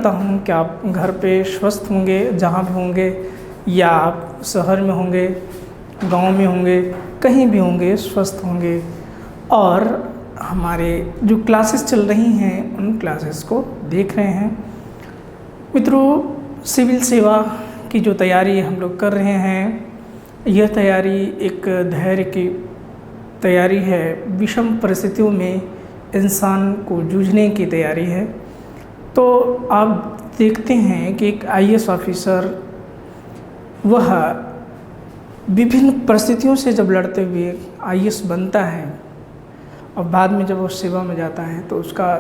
चाहता हूँ कि आप घर पे स्वस्थ होंगे, जहाँ भी होंगे, या आप शहर में होंगे, गांव में होंगे, कहीं भी होंगे, स्वस्थ होंगे और हमारे जो क्लासेस चल रही हैं उन क्लासेस को देख रहे हैं। मित्रों, सिविल सेवा की जो तैयारी हम लोग कर रहे हैं, यह तैयारी एक धैर्य की तैयारी है। विषम परिस्थितियों में इंसान को जूझने की तैयारी है। तो आप देखते हैं कि एक आईएएस ऑफिसर वह विभिन्न परिस्थितियों से जब लड़ते हुए आईएएस बनता है और बाद में जब वो सेवा में जाता है तो उसका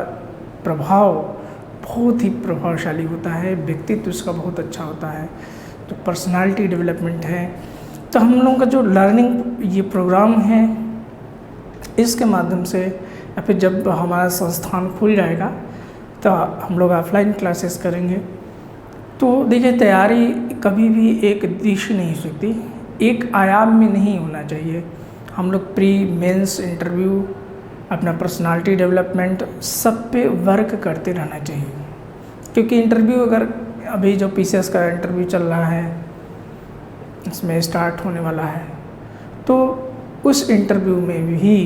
प्रभाव बहुत ही प्रभावशाली होता है, व्यक्तित्व उसका बहुत अच्छा होता है, तो पर्सनालिटी डेवलपमेंट है। तो हम लोगों का जो लर्निंग ये प्रोग्राम है, इसके माध्यम से या फिर जब हमारा संस्थान खुल जाएगा तो हम लोग ऑफलाइन क्लासेस करेंगे। तो देखिए, तैयारी कभी भी एक दिशा नहीं हो सकती, एक आयाम में नहीं होना चाहिए। हम लोग प्री मेंस इंटरव्यू, अपना पर्सनालिटी डेवलपमेंट सब पे वर्क करते रहना चाहिए। क्योंकि इंटरव्यू, अगर अभी जो पीसीएस का इंटरव्यू चल रहा है, इसमें स्टार्ट होने वाला है, तो उस इंटरव्यू में भी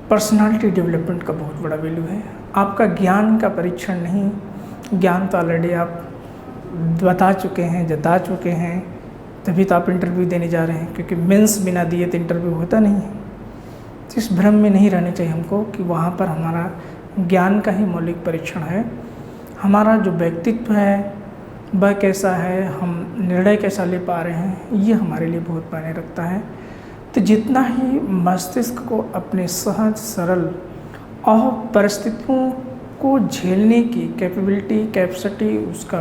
पर्सनालिटी डेवलपमेंट का बहुत बड़ा वैल्यू है। आपका ज्ञान का परीक्षण नहीं, ज्ञान तो ऑलरेडी आप बता चुके हैं, जता चुके हैं, तभी तो आप इंटरव्यू देने जा रहे हैं। क्योंकि मेंस बिना दिए तो इंटरव्यू होता नहीं है। तो इस भ्रम में नहीं रहने चाहिए हमको कि वहाँ पर हमारा ज्ञान का ही मौलिक परीक्षण है। हमारा जो व्यक्तित्व है वह कैसा है, हम निर्णय कैसा ले पा रहे हैं, ये हमारे लिए बहुत मायने रखता है। तो जितना ही मस्तिष्क को अपने सहज सरल और परिस्थितियों को झेलने की कैपेसिटी उसका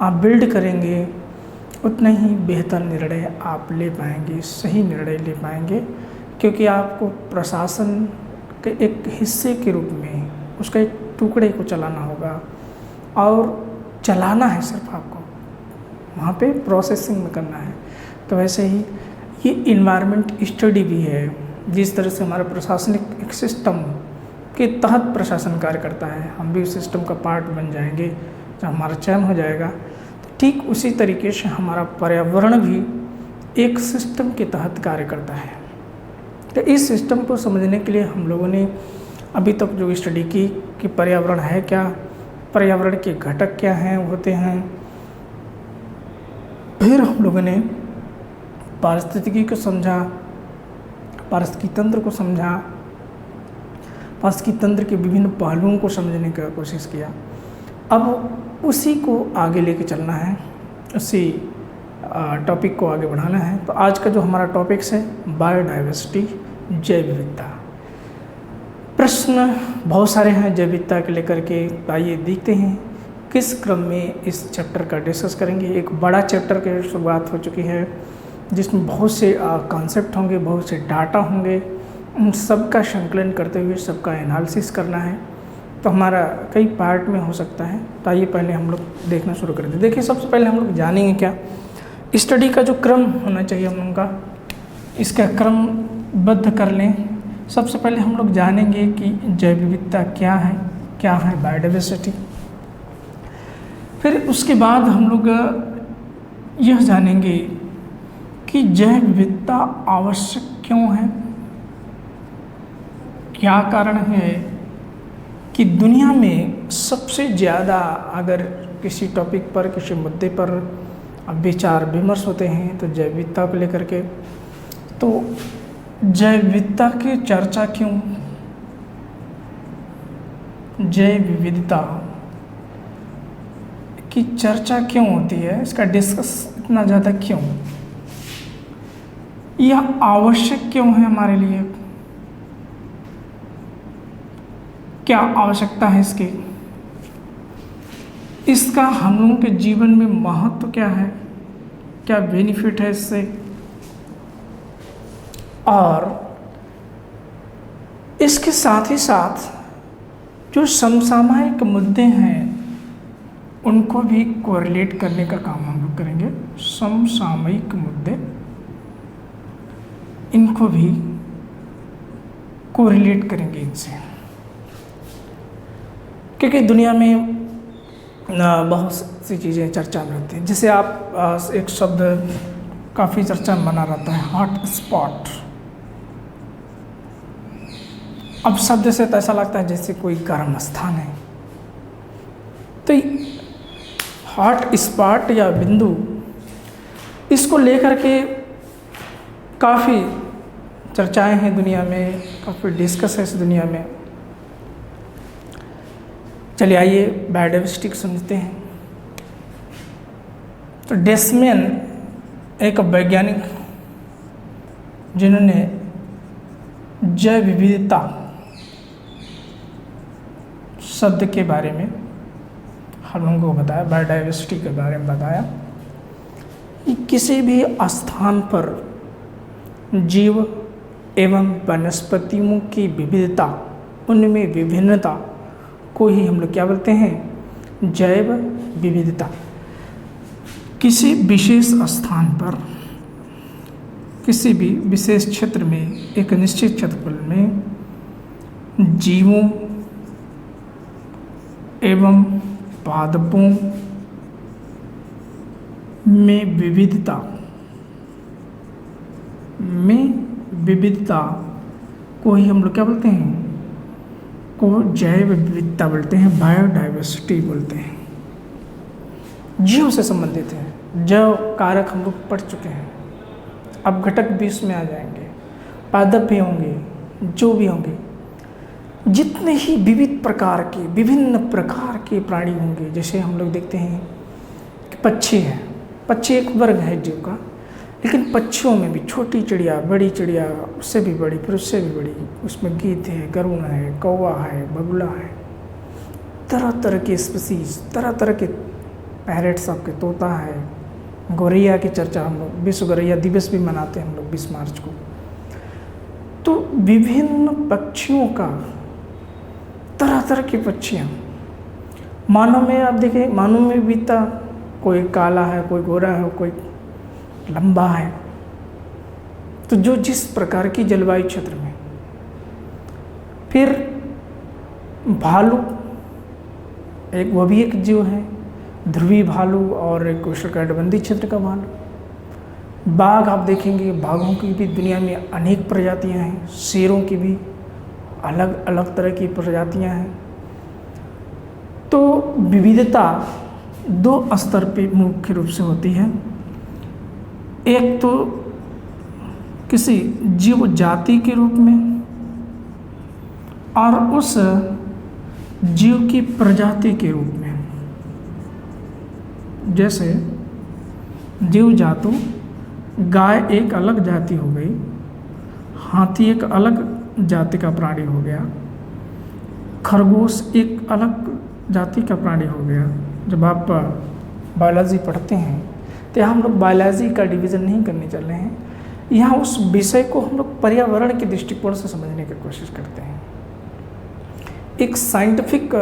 आप बिल्ड करेंगे, उतना ही बेहतर निर्णय आप ले पाएंगे, सही निर्णय ले पाएंगे। क्योंकि आपको प्रशासन के एक हिस्से के रूप में उसका एक टुकड़े को चलाना होगा, और चलाना है सिर्फ आपको, वहाँ पे प्रोसेसिंग में करना है। तो वैसे ही ये इन्वायरमेंट स्टडी भी है। जिस तरह से हमारा प्रशासनिक एक सिस्टम के तहत प्रशासन कार्य करता है, हम भी उस सिस्टम का पार्ट बन जाएंगे जब हमारा चयन हो जाएगा। तो ठीक उसी तरीके से हमारा पर्यावरण भी एक सिस्टम के तहत कार्य करता है। तो इस सिस्टम को समझने के लिए हम लोगों ने अभी तक जो स्टडी की कि पर्यावरण है क्या, पर्यावरण के घटक क्या हैं होते हैं, फिर हम लोगों ने पारिस्थितिकी को समझा, पारिस्थितिकी तंत्र को समझा, पारिस्थितिकी तंत्र के विभिन्न पहलुओं को समझने का कोशिश किया। अब उसी को आगे लेके चलना है, उसी टॉपिक को आगे बढ़ाना है। तो आज का जो हमारा टॉपिक्स है, बायोडाइवर्सिटी, जैव विविधता। प्रश्न बहुत सारे हैं जैव विविधता के लेकर के। आइए देखते हैं किस क्रम में इस चैप्टर का डिस्कस करेंगे। एक बड़ा चैप्टर की शुरुआत हो चुकी है जिसमें बहुत से कॉन्सेप्ट होंगे, बहुत से डाटा होंगे, उन सब का संकलन करते हुए सबका एनालिसिस करना है। तो हमारा कई पार्ट में हो सकता है। तो आइए पहले हम लोग देखना शुरू करते हैं। देखिए, सबसे पहले हम लोग जानेंगे क्या स्टडी का जो क्रम होना चाहिए हम लोगों का, इसका क्रमबद्ध कर लें। सबसे पहले हम लोग जानेंगे कि जैव विविधता क्या है बायोडाइवर्सिटी। फिर उसके बाद हम लोग यह जानेंगे कि जैव विविधता आवश्यक क्यों है, क्या कारण है कि दुनिया में सबसे ज़्यादा अगर किसी टॉपिक पर, किसी मुद्दे पर विचार विमर्श होते हैं तो जैव विविधता को लेकर के। तो जैव विविधता की चर्चा क्यों, जैव विविधता की चर्चा क्यों होती है, इसका डिस्कस इतना ज़्यादा क्यों, यह आवश्यक क्यों है हमारे लिए, क्या आवश्यकता है इसकी, इसका हम लोगों के जीवन में महत्व क्या है, क्या बेनिफिट है इससे, और इसके साथ ही साथ जो समसामयिक मुद्दे हैं उनको भी कोरिलेट करने का काम हम लोग करेंगे। समसामयिक मुद्दे, इनको भी कोरिलेट करेंगे इनसे। क्योंकि दुनिया में बहुत सी चीज़ें चर्चा में रहती हैं। जैसे आप एक शब्द काफ़ी चर्चा में बना रहता है, हॉट स्पॉट। अब शब्द से तो ऐसा लगता है जैसे कोई गर्म स्थान है। तो हॉट स्पॉट या बिंदु, इसको लेकर के काफ़ी चर्चाएं हैं दुनिया में, काफ़ी डिस्कस है इस दुनिया में। चलिए आइए बायोडाइवर्सिटी सुनते हैं। तो डेसमैन एक वैज्ञानिक जिन्होंने जैव विविधता शब्द के बारे में हम लोगों को बताया, बायोडाइवर्सिटी के बारे में बताया कि किसी भी स्थान पर जीव एवं वनस्पतियों की विविधता, उनमें विभिन्नता को ही हम लोग क्या बोलते हैं, जैव विविधता। किसी विशेष स्थान पर, किसी भी विशेष क्षेत्र में, एक निश्चित क्षेत्रफल में जीवों एवं पादपों में विविधता को ही हम लोग क्या बोलते हैं, को जैव विविधता बोलते हैं, बायोडाइवर्सिटी बोलते हैं। जीव से संबंधित है, जैव कारक हम लोग पढ़ चुके हैं। अब घटक भी इसमें आ जाएंगे, पादप भी होंगे, जो भी होंगे, जितने ही विविध प्रकार के, विभिन्न प्रकार के प्राणी होंगे। जैसे हम लोग देखते हैं कि पक्षी है, पक्षी एक वर्ग है जीव का, लेकिन पक्षियों में भी छोटी चिड़िया, बड़ी चिड़िया, उससे भी बड़ी, फिर उससे भी बड़ी, उसमें गीत है, गरुड़ है, कौवा है, बगुला है, तरह तरह के स्पीसीज, तरह तरह के पैरेट्स, आपके तोता है, गौरैया की चर्चा हम लोग विश्व गौरैया दिवस भी मनाते हैं हम लोग 20 मार्च को। तो विभिन्न पक्षियों का, तरह तरह की पक्षियाँ, मानव में आप देखें, मानव में विविधता, कोई काला है, कोई गोरा है, कोई लंबा है। तो जो जिस प्रकार की जलवायु क्षेत्र में, फिर भालू एक, वो भी एक जीव है, ध्रुवी भालू, और एक उष्णकटिबंधीय क्षेत्र का भालू। बाघ आप देखेंगे, बाघों की भी दुनिया में अनेक प्रजातियां हैं, शेरों की भी अलग अलग तरह की प्रजातियां हैं। तो विविधता दो स्तर पे मुख्य रूप से होती है। एक तो किसी जीव जाति के रूप में, और उस जीव की प्रजाति के रूप में। जैसे जीव जातु, गाय एक अलग जाति हो गई, हाथी एक अलग जाति का प्राणी हो गया, खरगोश एक अलग जाति का प्राणी हो गया। जब आप बायोलॉजी पढ़ते हैं तो यहाँ हम लोग बायोलॉजी का डिवीज़न नहीं करने चल रहे हैं, यहाँ उस विषय को हम लोग पर्यावरण के दृष्टिकोण से समझने की कोशिश करते हैं। एक साइंटिफिक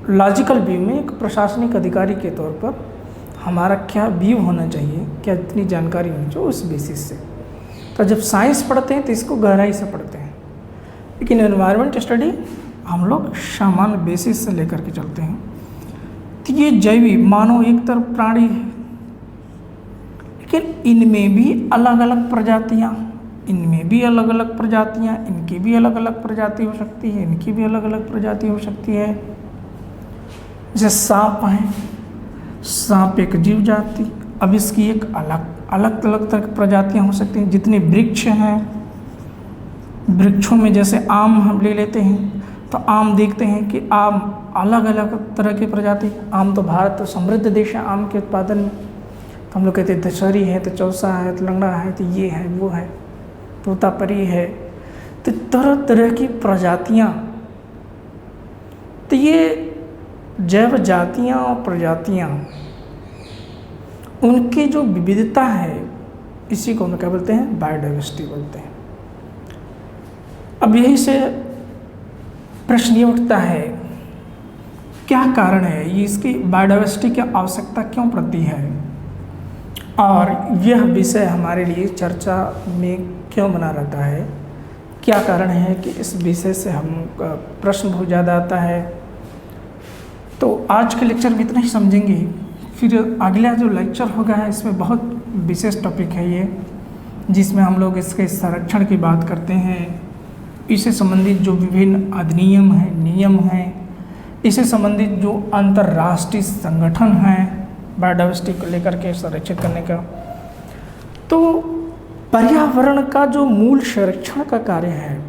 लॉजिकल व्यू में, एक प्रशासनिक अधिकारी के तौर पर हमारा क्या व्यू होना चाहिए, क्या इतनी जानकारी होनी चाहिए, उस बेसिस से। तो जब साइंस पढ़ते हैं तो इसको गहराई से पढ़ते हैं, लेकिन एनवायरनमेंट स्टडी हम लोग सामान्य बेसिस से लेकर के चलते हैं। तो ये जैवी मानव एक तरफ प्राणी है, लेकिन इनमें भी अलग अलग प्रजातियाँ, इनमें भी अलग अलग प्रजातियाँ, इनकी भी अलग अलग प्रजाति हो सकती है, इनकी भी अलग अलग प्रजाति हो सकती है। जैसे सांप है, सांप एक जीव जाति, अब इसकी एक अलग अलग अलग तरह की प्रजातियाँ हो सकती हैं। जितने वृक्ष हैं, वृक्षों में जैसे आम हम ले लेते हैं, तो आम देखते हैं कि आम अलग अलग तरह की प्रजाति। आम तो भारत तो समृद्ध देश है आम के उत्पादन में, तो हम लोग कहते हैं दशहरी है, तो चौसा है, तो लंगड़ा है, तो ये है, वो है, तोतापरी है। तो तरह तरह की प्रजातियाँ, तो ये जैव जातियाँ और प्रजातियाँ, उनकी जो विविधता है, इसी को हम क्या बोलते हैं, बायोडाइवर्सिटी बोलते हैं। अब यही से प्रश्न ये उठता है, क्या कारण है ये, इसकी बायोडाइवर्सिटी की आवश्यकता क्यों पड़ती है, और यह विषय हमारे लिए चर्चा में क्यों बना रहता है। क्या कारण है कि इस विषय से हम प्रश्न बहुत ज़्यादा आता है। तो आज के लेक्चर में इतना ही समझेंगे। फिर अगला जो लेक्चर होगा है इसमें बहुत विशेष टॉपिक है ये, जिसमें हम लोग इसके संरक्षण की बात करते हैं। इससे संबंधित जो विभिन्न अधिनियम हैं, नियम हैं, इससे संबंधित जो अंतर्राष्ट्रीय संगठन हैं बायोडाइवर्सिटी को लेकर के संरक्षित करने का, तो पर्यावरण का जो मूल संरक्षण का कार्य है,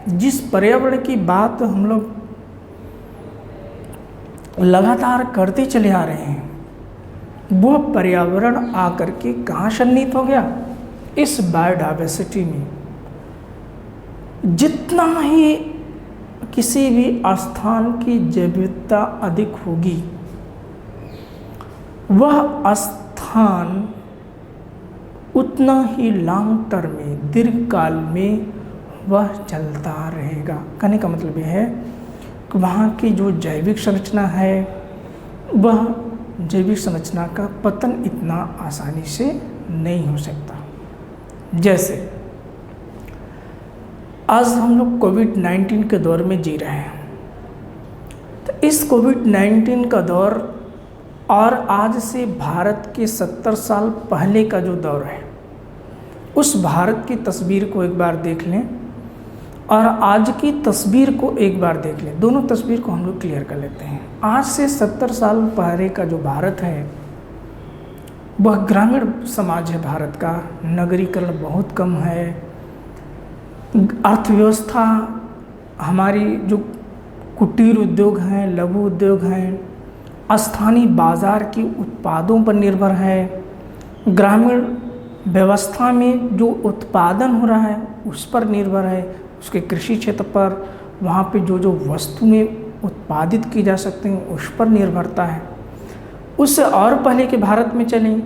जिस पर्यावरण की बात हम लोग लगातार करते चले आ रहे हैं, वह पर्यावरण आकर के कहाँ सन्निहित हो गया? इस बायोडाइवर्सिटी में। जितना ही किसी भी स्थान की जैव विविधता अधिक होगी, वह स्थान उतना ही लॉन्ग टर्म में, दीर्घकाल में वह चलता रहेगा। कहने का मतलब यह है कि वहाँ की जो जैविक संरचना है, वह जैविक संरचना का पतन इतना आसानी से नहीं हो सकता। जैसे आज हम लोग कोविड-19 के दौर में जी रहे हैं, तो इस कोविड-19 का दौर और आज से भारत के 70 साल पहले का जो दौर है, उस भारत की तस्वीर को एक बार देख लें और आज की तस्वीर को एक बार देख लें। दोनों तस्वीर को हम लोग क्लियर कर लेते हैं। आज से 70 साल पहले का जो भारत है, वह ग्रामीण समाज है भारत का, नगरीकरण बहुत कम है, अर्थव्यवस्था हमारी जो कुटीर उद्योग हैं, लघु उद्योग हैं, स्थानीय बाजार के उत्पादों पर निर्भर है। ग्रामीण व्यवस्था में जो उत्पादन हो रहा है उस पर निर्भर है, उसके कृषि क्षेत्र पर, वहाँ पे जो जो वस्तुएं उत्पादित की जा सकती हैं उस पर निर्भरता है। उससे और पहले के भारत में चलें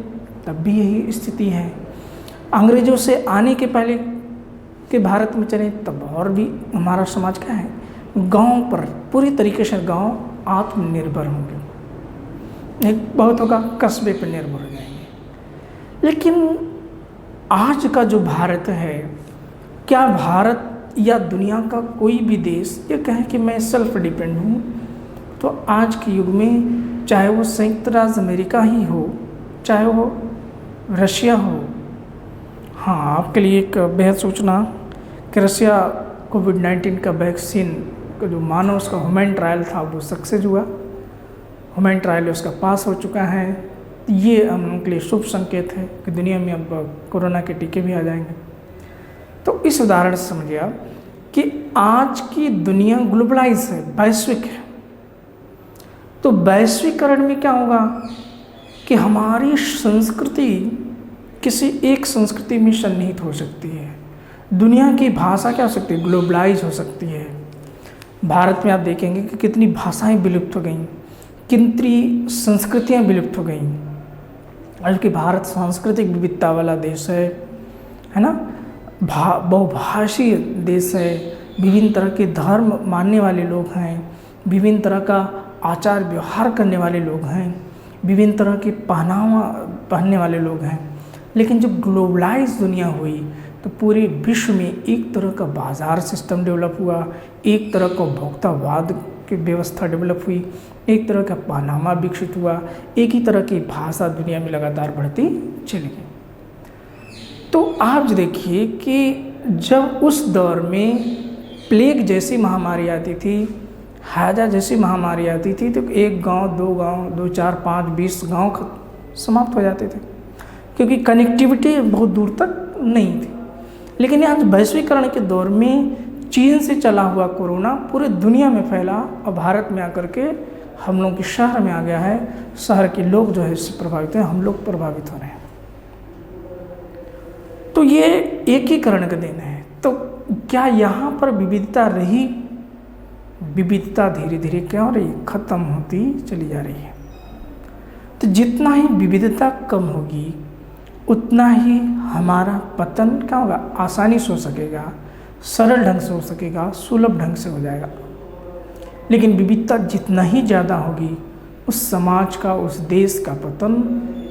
तब भी यही स्थिति है। अंग्रेज़ों से आने के पहले के भारत में चलें तब और भी हमारा समाज क्या है, गांव पर पूरी तरीके से गांव आत्मनिर्भर होंगे, एक बहुत होगा कस्बे पर निर्भर हो जाएंगे। लेकिन आज का जो भारत है, क्या भारत या दुनिया का कोई भी देश ये कहे कि मैं सेल्फ डिपेंड हूँ? तो आज के युग में चाहे वो संयुक्त राज्य अमेरिका ही हो, चाहे वो रशिया हो। हाँ, आपके लिए एक बेहद सूचना कि रशिया कोविड-19 का वैक्सीन का जो मानव उसका ह्यूमन ट्रायल था वो सक्सेस हुआ, ह्यूमन ट्रायल उसका पास हो चुका है। ये हम लोगों के लिए शुभ संकेत है कि दुनिया में अब कोरोना के टीके भी आ जाएंगे। तो इस उदाहरण से समझिए आप कि आज की दुनिया ग्लोबलाइज है, वैश्विक है। तो वैश्वीकरण में क्या होगा कि हमारी संस्कृति किसी एक संस्कृति में सन्निहित हो सकती है। दुनिया की भाषा क्या हो सकती है? ग्लोबलाइज हो सकती है। भारत में आप देखेंगे कि कितनी भाषाएं विलुप्त हो गई, कितनी संस्कृतियां विलुप्त हो गई। बल्कि भारत सांस्कृतिक विविधता वाला देश है ना, बहुभाषीय देश है, विभिन्न तरह के धर्म मानने वाले लोग हैं, विभिन्न तरह का आचार व्यवहार करने वाले लोग हैं, विभिन्न तरह के पहनावा पहनने वाले लोग हैं। लेकिन जब ग्लोबलाइज दुनिया हुई तो पूरे विश्व में एक तरह का बाजार सिस्टम डेवलप हुआ, एक तरह का उपभोक्तावाद की व्यवस्था डेवलप हुई, एक तरह का पहनावा विकसित हुआ, एक ही तरह की भाषा दुनिया में लगातार बढ़ती चली गई। तो आप देखिए कि जब उस दौर में प्लेग जैसी महामारी आती थी, हैजा जैसी महामारी आती थी, तो एक गांव, दो गांव, 2, 4, 5, 20 गांव समाप्त हो जाते थे, क्योंकि कनेक्टिविटी बहुत दूर तक नहीं थी। लेकिन आज वैश्वीकरण के दौर में चीन से चला हुआ कोरोना पूरे दुनिया में फैला और भारत में आकर के हम लोग के शहर में आ गया है। शहर के लोग जो है इससे प्रभावित हैं, हम लोग प्रभावित हो रहे हैं। तो ये एकीकरण का दिन है। तो क्या यहाँ पर विविधता रही? विविधता धीरे धीरे क्या हो रही है? खत्म होती चली जा रही है। तो जितना ही विविधता कम होगी उतना ही हमारा पतन क्या होगा? आसानी से हो सकेगा, सरल ढंग से हो सकेगा, सुलभ ढंग से हो जाएगा। लेकिन विविधता जितना ही ज़्यादा होगी, उस समाज का, उस देश का पतन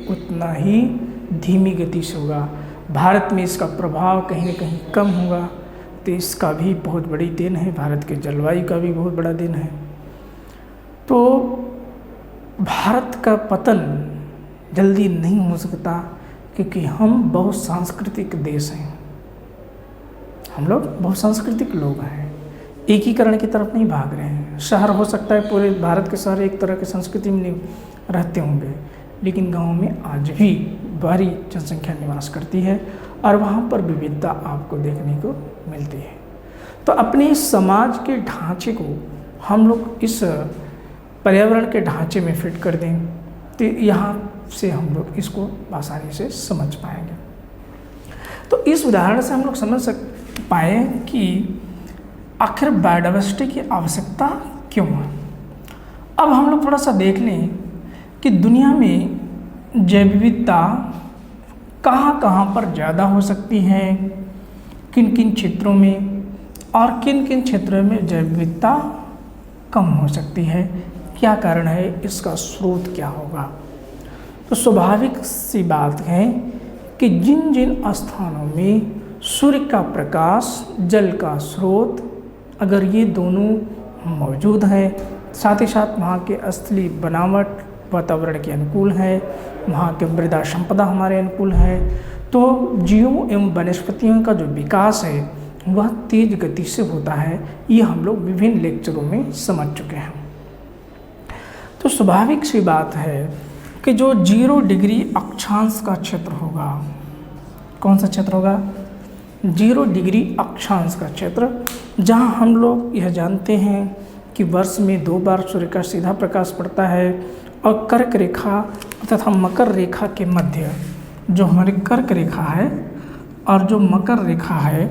उतना ही धीमी गति से होगा। भारत में इसका प्रभाव कहीं न कहीं कम होगा। तो इसका भी बहुत बड़ी देन है, भारत के जलवायु का भी बहुत बड़ा देन है। तो भारत का पतन जल्दी नहीं हो सकता, क्योंकि हम बहुत सांस्कृतिक देश हैं, हम लोग बहुत सांस्कृतिक लोग हैं, एकीकरण की तरफ नहीं भाग रहे हैं। शहर हो सकता है पूरे भारत के शहर एक तरह की संस्कृति में रहते होंगे, लेकिन गांव में आज भी भारी जनसंख्या निवास करती है और वहाँ पर विविधता आपको देखने को मिलती है। तो अपने समाज के ढांचे को हम लोग इस पर्यावरण के ढांचे में फिट कर दें तो यहाँ से हम लोग इसको आसानी से समझ पाएंगे। तो इस उदाहरण से हम लोग समझ पाए कि आखिर बायोडाइवर्सिटी की आवश्यकता क्यों है। अब हम लोग थोड़ा सा देख लें कि दुनिया में जैव विविधता कहाँ कहाँ पर ज़्यादा हो सकती है, किन किन क्षेत्रों में, और किन किन क्षेत्रों में जैव विविधता कम हो सकती है, क्या कारण है, इसका स्रोत क्या होगा। तो स्वाभाविक सी बात है कि जिन जिन स्थानों में सूर्य का प्रकाश, जल का स्रोत, अगर ये दोनों मौजूद हैं, साथ ही साथ वहाँ के स्थलीय बनावट वातावरण के अनुकूल है, वहाँ के मृदा संपदा हमारे अनुकूल है, तो जीवों एवं वनस्पतियों का जो विकास है वह तेज गति से होता है। ये हम लोग विभिन्न लेक्चरों में समझ चुके हैं। तो स्वाभाविक सी बात है कि जो 0 डिग्री अक्षांश का क्षेत्र होगा, कौन सा क्षेत्र होगा, 0 डिग्री अक्षांश का क्षेत्र, जहाँ हम लोग यह जानते हैं कि वर्ष में 2 बार सूर्य का सीधा प्रकाश पड़ता है, और कर्क रेखा तथा मकर रेखा के मध्य जो हमारी कर्क रेखा है और जो मकर रेखा है,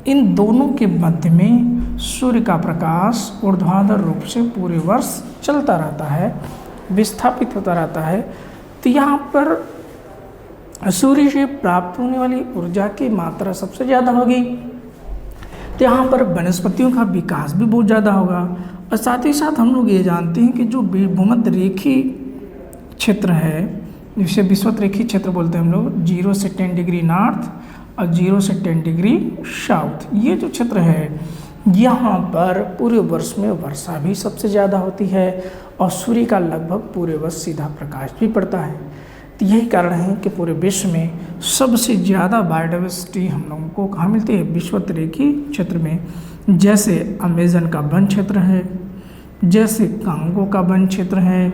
इन दोनों के मध्य में सूर्य का प्रकाश ऊर्ध्वाधर रूप से पूरे वर्ष चलता रहता है, विस्थापित होता रहता है। तो यहाँ पर सूर्य से प्राप्त होने वाली ऊर्जा की मात्रा सबसे ज़्यादा होगी, तो यहाँ पर वनस्पतियों का विकास भी बहुत ज़्यादा होगा। और साथ ही साथ हम लोग ये जानते हैं कि जो भूमध्य रेखी क्षेत्र है, जिसे विषुवत रेखी क्षेत्र बोलते हैं हम लोग, 0 से 10 डिग्री नॉर्थ और 0 से 10 डिग्री साउथ, ये जो क्षेत्र है यहाँ पर पूरे वर्ष में वर्षा भी सबसे ज़्यादा होती है और सूर्य का लगभग पूरे वर्ष सीधा प्रकाश भी पड़ता है। तो यही कारण है कि पूरे विश्व में सबसे ज़्यादा बायोडाइवर्सिटी हम लोगों को कहाँ मिलती है, विषुवत रेखी क्षेत्र में। जैसे अमेज़न का वन क्षेत्र है, जैसे कांगो का वन क्षेत्र है,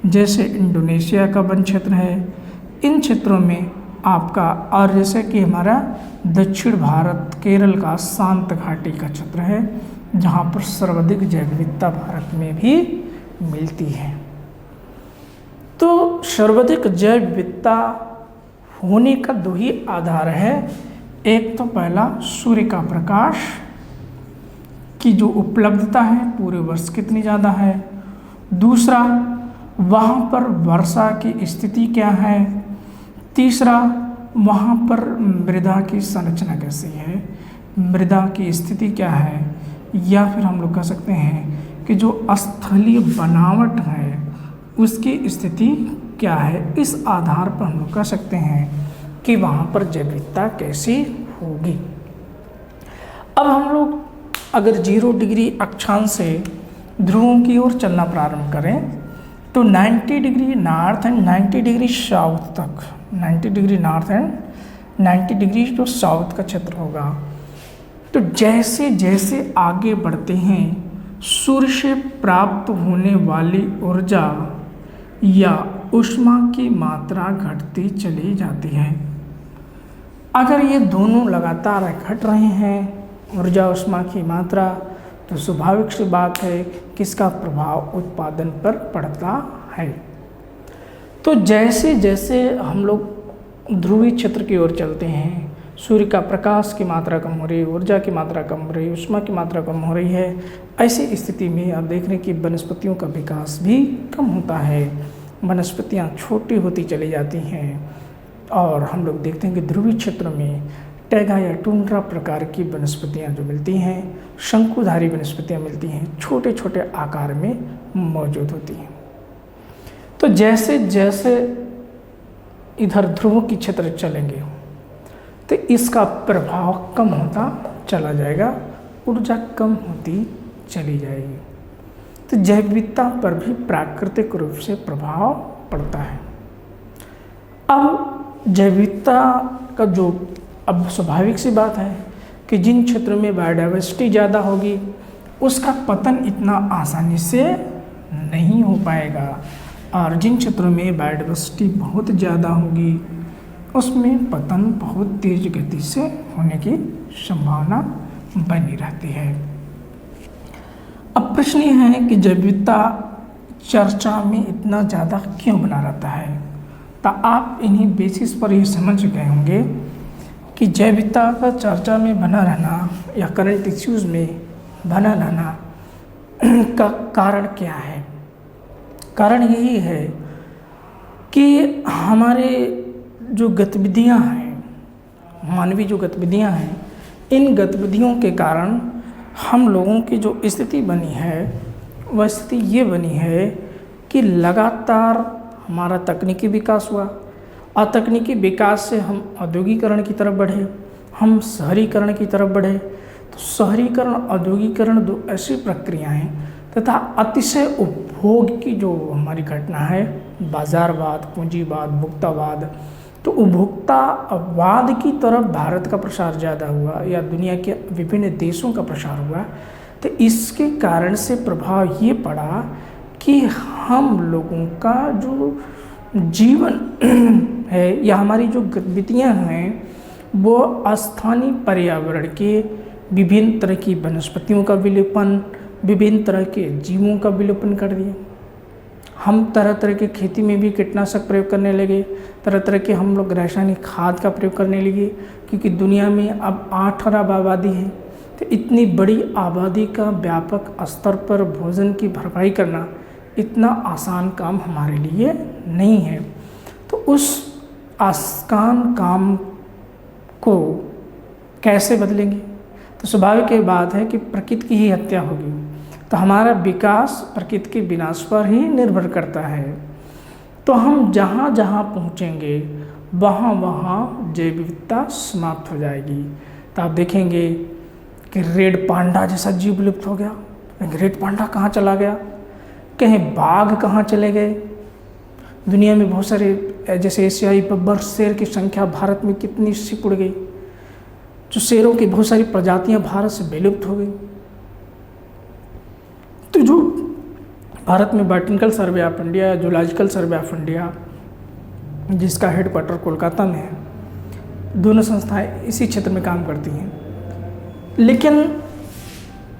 जैसे इंडोनेशिया का वन क्षेत्र है, इन क्षेत्रों में आपका, और जैसे कि हमारा दक्षिण भारत केरल का शांत घाटी का क्षेत्र है, जहाँ पर सर्वाधिक जैव विविधता भारत में भी मिलती है। तो सर्वाधिक जैव विविधता होने का 2 ही आधार है। एक तो पहला सूर्य का प्रकाश की जो उपलब्धता है पूरे वर्ष कितनी ज़्यादा है, दूसरा वहाँ पर वर्षा की स्थिति क्या है, तीसरा वहाँ पर मृदा की संरचना कैसी है, मृदा की स्थिति क्या है, या फिर हम लोग कह सकते हैं कि जो स्थलीय बनावट है उसकी स्थिति क्या है। इस आधार पर हम लोग कह सकते हैं कि वहाँ पर जैव विविधता कैसी होगी। अब हम लोग अगर 0 डिग्री अक्षांश से ध्रुवों की ओर चलना प्रारंभ करें तो 90 degree north and 90 degree south तक, 90 डिग्री नॉर्थ एंड 90 डिग्री जो साउथ का क्षेत्र होगा, तो जैसे जैसे आगे बढ़ते हैं सूर्य से प्राप्त होने वाली ऊर्जा या ऊष्मा की मात्रा घटती चली जाती है। अगर ये दोनों लगातार घट रहे हैं, ऊर्जा ऊष्मा की मात्रा, तो स्वाभाविक सी बात है कि इसका प्रभाव उत्पादन पर पड़ता है। तो जैसे जैसे हम लोग ध्रुवीय क्षेत्र की ओर चलते हैं, सूर्य का प्रकाश की मात्रा कम हो रही है, ऊर्जा की मात्रा कम हो रही है, ऊष्मा की मात्रा कम हो रही है, ऐसी स्थिति में आप देख रहे हैं कि वनस्पतियों का विकास भी कम होता है, वनस्पतियाँ छोटी होती चली जाती हैं। और हम लोग देखते हैं कि ध्रुवीय क्षेत्र में टैगा या टुंड्रा प्रकार की वनस्पतियाँ जो मिलती हैं, शंकुधारी वनस्पतियाँ मिलती हैं, छोटे छोटे आकार में मौजूद होती हैं। तो जैसे जैसे इधर ध्रुवों की क्षेत्र चलेंगे तो इसका प्रभाव कम होता चला जाएगा, ऊर्जा कम होती चली जाएगी। तो जैव विविधता पर भी प्राकृतिक रूप से प्रभाव पड़ता है। अब जैव विविधता का जो अब स्वाभाविक सी बात है कि जिन क्षेत्रों में बायोडाइवर्सिटी ज़्यादा होगी उसका पतन इतना आसानी से नहीं हो पाएगा, और जिन क्षेत्रों में बायोडाइवर्सिटी बहुत ज़्यादा होगी उसमें पतन बहुत तेज गति से होने की संभावना बनी रहती है। अब प्रश्न यह है कि जैव विविधता चर्चा में इतना ज़्यादा क्यों बना रहता है। तो आप इन्हीं बेसिस पर ये समझ गए होंगे कि जैव विविधता का चर्चा में बना रहना या करंट इश्यूज़ में बना रहना का कारण क्या है। कारण यही है कि हमारे जो गतिविधियां हैं, मानवीय जो गतिविधियां हैं, इन गतिविधियों के कारण हम लोगों की जो स्थिति बनी है वह स्थिति ये बनी है कि लगातार हमारा तकनीकी विकास हुआ, और तकनीकी विकास से हम औद्योगिकरण की तरफ बढ़े, हम शहरीकरण की तरफ बढ़े। तो शहरीकरण, औद्योगिकरण दो ऐसी प्रक्रियाएं तथा अतिशय उपभोग की जो हमारी घटना है, बाजारवाद, पूंजीवाद, उपभोक्तावाद, तो उपभोक्तावाद की तरफ भारत का प्रसार ज़्यादा हुआ या दुनिया के विभिन्न देशों का प्रसार हुआ। तो इसके कारण से प्रभाव ये पड़ा कि हम लोगों का जो जीवन है या हमारी जो गतिविधियाँ हैं वो स्थानीय पर्यावरण के विभिन्न तरह की वनस्पतियों का विलोपन, विभिन्न तरह के जीवों का विलोपन कर दिया। हम तरह तरह की खेती में भी कीटनाशक प्रयोग करने लगे, तरह तरह के हम लोग रासायनिक खाद का प्रयोग करने लगे, क्योंकि दुनिया में अब 8 अरब आबादी है। तो इतनी बड़ी आबादी का व्यापक स्तर पर भोजन की भरपाई करना इतना आसान काम हमारे लिए नहीं है। तो उस आसान काम को कैसे बदलेंगे। तो स्वाभाविक ये बात है कि प्रकृति की ही हत्या होगी। तो हमारा विकास प्रकृति के विनाश पर ही निर्भर करता है। तो हम जहाँ जहाँ पहुँचेंगे वहाँ वहाँ जैव विविधता समाप्त हो जाएगी। तो आप देखेंगे कि रेड पांडा जैसा जीव विलुप्त हो गया। रेड पांडा कहाँ चला गया, कहीं बाघ कहाँ चले गए। दुनिया में बहुत सारे जैसे एशियाई बब्बर शेर की संख्या भारत में कितनी सिकुड़ गई, जो शेरों की बहुत सारी प्रजातियां भारत से विलुप्त हो गई। तो जो भारत में botanical survey of India, zoological survey of India, जिसका हेडक्वार्टर कोलकाता में है, दोनों संस्थाएं इसी क्षेत्र में काम करती हैं। लेकिन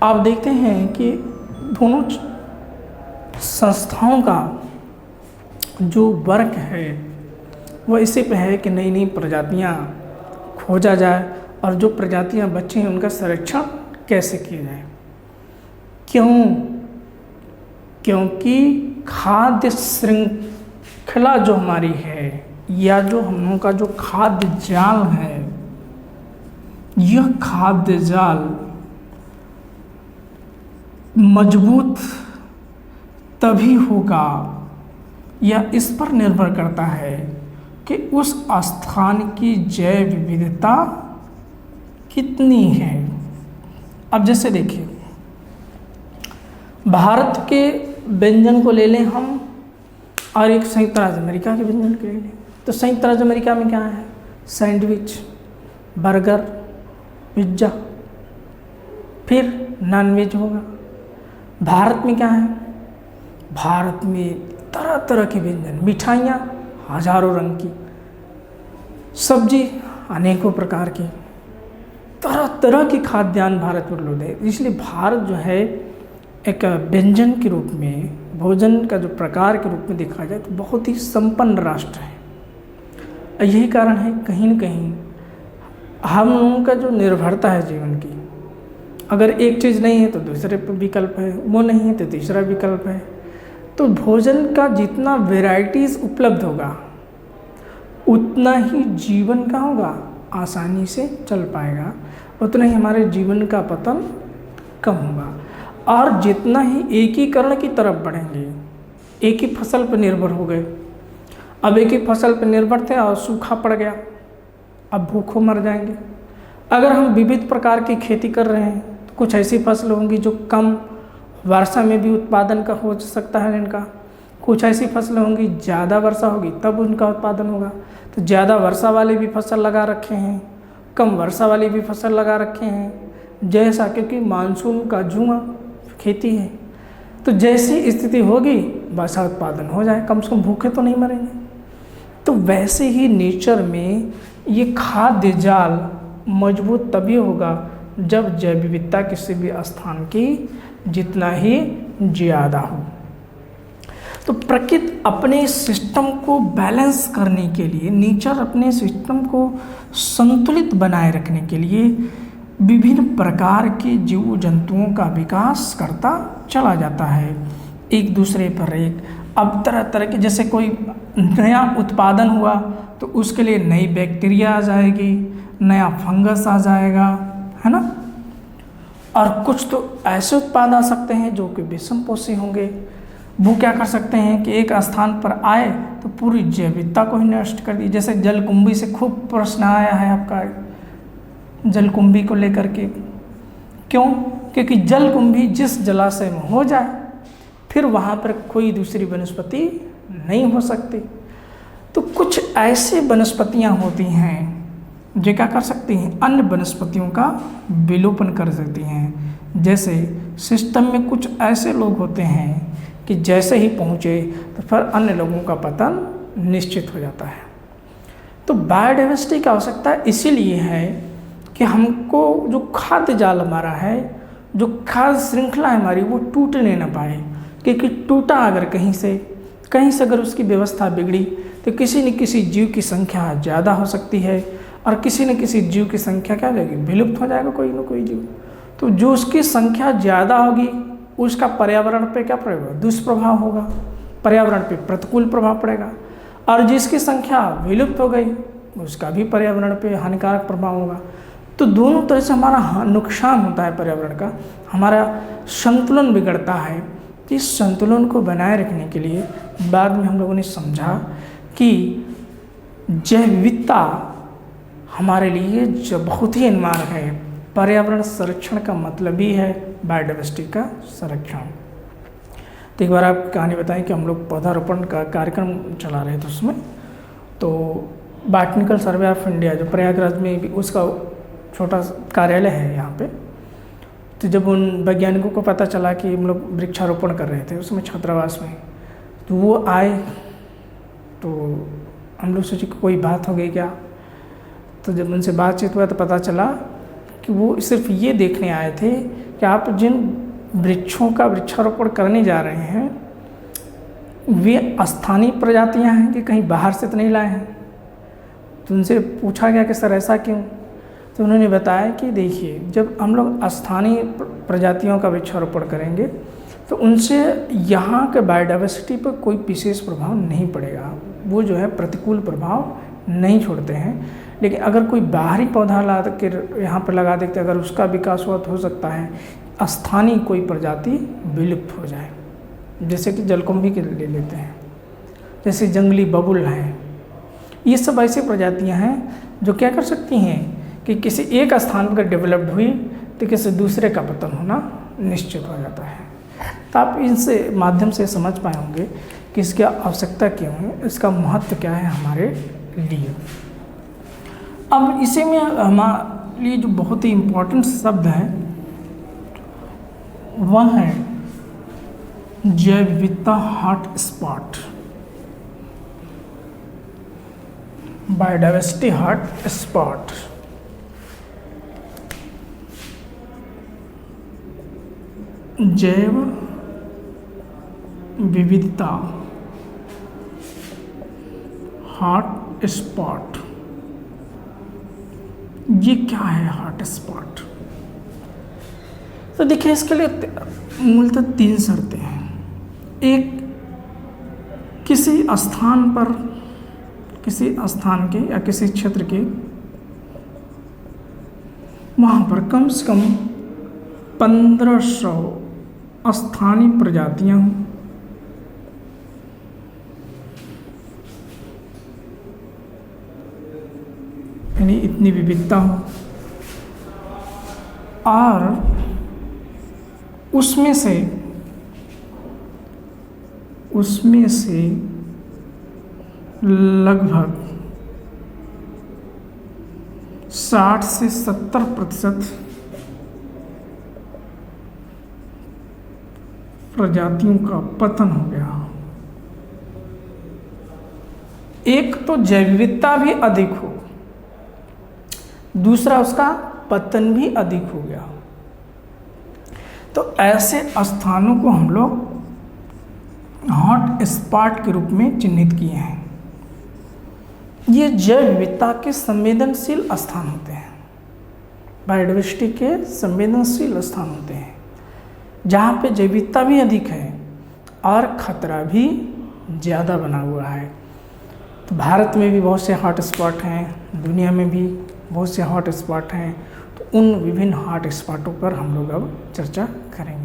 आप देखते हैं कि दोनों संस्थाओं का जो वर्क है वह इसी पे है कि नई नई प्रजातियां खोजा जाए और जो प्रजातियां बची हैं उनका संरक्षण कैसे किया जाए। क्यों? क्योंकि खाद्य श्रृंखला जो हमारी है या जो हम लोगों का जो खाद्य जाल है, यह खाद्य जाल मजबूत तभी होगा या इस पर निर्भर करता है कि उस स्थान की जैव विविधता कितनी है। अब जैसे देखिए, भारत के व्यंजन को ले लें हम और एक संयुक्त राज्य अमेरिका के व्यंजन को ले लें। तो संयुक्त राज्य अमेरिका में क्या है? सैंडविच, बर्गर, पिज्ज़ा, फिर नॉनवेज होगा। भारत में क्या है? भारत में तरह तरह के व्यंजन, मिठाइयाँ हजारों रंग की, सब्जी अनेकों प्रकार की, तरह तरह की खाद्यान्न भारत में उपलब्ध है। इसलिए भारत जो है एक व्यंजन के रूप में, भोजन का जो प्रकार के रूप में देखा जाए तो बहुत ही संपन्न राष्ट्र है। यही कारण है कहीं न कहीं हम लोगों का जो निर्भरता है जीवन की, अगर एक चीज़ नहीं है तो दूसरे पर विकल्प है, वो नहीं है तो तीसरा विकल्प है। तो भोजन का जितना वैरायटीज़ उपलब्ध होगा उतना ही जीवन का होगा, आसानी से चल पाएगा, उतना ही हमारे जीवन का पतन कम होगा। और जितना ही एकीकरण की तरफ बढ़ेंगे, एक ही फसल पर निर्भर हो गए, अब एक ही फसल पर निर्भर थे और सूखा पड़ गया, अब भूखों मर जाएंगे। अगर हम विविध प्रकार की खेती कर रहे हैं तो कुछ ऐसी फसल होंगी जो कम वर्षा में भी उत्पादन का हो सकता है इनका। कुछ ऐसी फसलें होंगी ज़्यादा वर्षा होगी तब उनका उत्पादन होगा, तो ज़्यादा वर्षा वाले भी फसल लगा रखे हैं, कम वर्षा वाली भी फसल लगा रखे हैं। जैसा क्योंकि मानसून का जुआ खेती है, तो जैसी स्थिति होगी वैसा उत्पादन हो जाए, कम से कम भूखे तो नहीं मरेंगे। तो वैसे ही नेचर में ये खाद्य जाल मजबूत तभी होगा जब जैव विविधता किसी भी स्थान की जितना ही ज़्यादा हो। तो प्रकृति अपने सिस्टम को बैलेंस करने के लिए, नेचर अपने सिस्टम को संतुलित बनाए रखने के लिए विभिन्न प्रकार के जीव जंतुओं का विकास करता चला जाता है, एक दूसरे पर एक। अब तरह तरह के, जैसे कोई नया उत्पादन हुआ तो उसके लिए नई बैक्टीरिया आ जाएगी, नया फंगस आ जाएगा, है ना। और कुछ तो ऐसे उत्पाद आ सकते हैं जो कि विषमपोषी होंगे। वो क्या कर सकते हैं कि एक स्थान पर आए तो पूरी जैव विविधता को ही नष्ट कर दी। जैसे जलकुंभी से खूब प्रश्न आया है आपका, जलकुंभी को लेकर के। क्यों? क्योंकि जलकुंभी जिस जलाशय में हो जाए फिर वहाँ पर कोई दूसरी वनस्पति नहीं हो सकती। तो कुछ ऐसी वनस्पतियाँ होती हैं जो क्या कर सकती हैं, अन्य वनस्पतियों का विलोपन कर सकती हैं। जैसे सिस्टम में कुछ ऐसे लोग होते हैं कि जैसे ही पहुँचे तो फिर अन्य लोगों का पतन निश्चित हो जाता है। तो बायोडाइवर्सिटी की आवश्यकता इसीलिए है कि हमको जो खाद्य जाल हमारा है, जो खाद्य श्रृंखला है हमारी, वो टूटने न पाए। क्योंकि टूटा अगर कहीं से अगर उसकी व्यवस्था बिगड़ी तो किसी न किसी जीव की संख्या ज़्यादा हो सकती है, और किसी न किसी जीव की संख्या क्या हो जाएगी, विलुप्त हो जाएगा कोई ना कोई जीव। तो जो उसकी संख्या ज़्यादा होगी उसका पर्यावरण पे क्या प्रभाव होगा, दुष्प्रभाव होगा, पर्यावरण पे प्रतिकूल प्रभाव पड़ेगा। और जिसकी संख्या विलुप्त हो गई उसका भी पर्यावरण पे हानिकारक प्रभाव होगा। तो दोनों तरह से हमारा नुकसान होता है पर्यावरण का, हमारा संतुलन बिगड़ता है। तो इस संतुलन को बनाए रखने के लिए बाद में हम लोगों ने समझा कि जैव विविधता हमारे लिए जो बहुत ही अनिवार्य है। पर्यावरण संरक्षण का मतलब ही है बायोडाइवर्सिटी का संरक्षण। तो एक बार आप कहानी बताएं कि हम लोग पौधारोपण का कार्यक्रम चला रहे थे, उसमें तो बॉटनिकल सर्वे ऑफ इंडिया जो प्रयागराज में भी उसका छोटा कार्यालय है यहाँ पे। तो जब उन वैज्ञानिकों को पता चला कि हम लोग वृक्षारोपण कर रहे थे उसमें छात्रावास में, तो वो आए, तो हम लोग सोचे कि कोई बात हो गई क्या। तो जब उनसे बातचीत हुआ तो पता चला कि वो सिर्फ ये देखने आए थे कि आप जिन वृक्षों का वृक्षारोपण करने जा रहे हैं वे स्थानीय प्रजातियां हैं कि कहीं बाहर से तो नहीं लाए हैं। तो उनसे पूछा गया कि सर ऐसा क्यों। तो उन्होंने बताया कि देखिए, जब हम लोग स्थानीय प्रजातियों का वृक्षारोपण करेंगे तो उनसे यहाँ के बायोडाइवर्सिटी पर कोई विशेष प्रभाव नहीं पड़ेगा, वो जो है प्रतिकूल प्रभाव नहीं छोड़ते हैं। लेकिन अगर कोई बाहरी पौधा ला के यहाँ पर लगा देते, अगर उसका विकास हुआ तो हो सकता है स्थानीय कोई प्रजाति विलुप्त हो जाए। जैसे कि जलकुंभी के ले लेते हैं, जैसे जंगली बबुल हैं, ये सब ऐसी प्रजातियाँ हैं जो क्या कर सकती हैं कि किसी एक स्थान पर डेवलप्ड हुई तो किसी दूसरे का पतन होना निश्चित हो जाता है। तो आप इनसे माध्यम से समझ पाए होंगे कि इसकी आवश्यकता क्यों है, इसका महत्व क्या है हमारे लिए। अब इसी में हमारे लिए जो बहुत ही इम्पोर्टेंट शब्द है वह है जैव विविधता hot spot, biodiversity hot spot. जैव विविधता हॉट स्पॉट, ये क्या है हॉट स्पॉट। तो देखिए, इसके लिए मूलतः 3 शर्तें हैं। एक, किसी स्थान पर, किसी स्थान के या किसी क्षेत्र के वहाँ पर कम से कम 1500 स्थानीय प्रजातियां हों। यानी इतनी विविधता हो, और उसमें से उसमें से लगभग 60 से 70% प्रजातियों का पतन हो गया। एक तो जैव विविधता भी अधिक हो, दूसरा उसका पतन भी अधिक हो गया। तो ऐसे स्थानों को हम लोग हॉट स्पॉट के रूप में चिन्हित किए हैं। ये जैव विविधता के संवेदनशील स्थान होते हैं, बायोडायवर्सिटी के संवेदनशील स्थान होते हैं, जहाँ पे जैव विविधता भी अधिक है और खतरा भी ज़्यादा बना हुआ है। तो भारत में भी बहुत से हॉट स्पॉट हैं, दुनिया में भी बहुत से हॉट स्पॉट हैं। तो उन विभिन्न हॉट स्पॉटों पर हम लोग अब चर्चा करेंगे।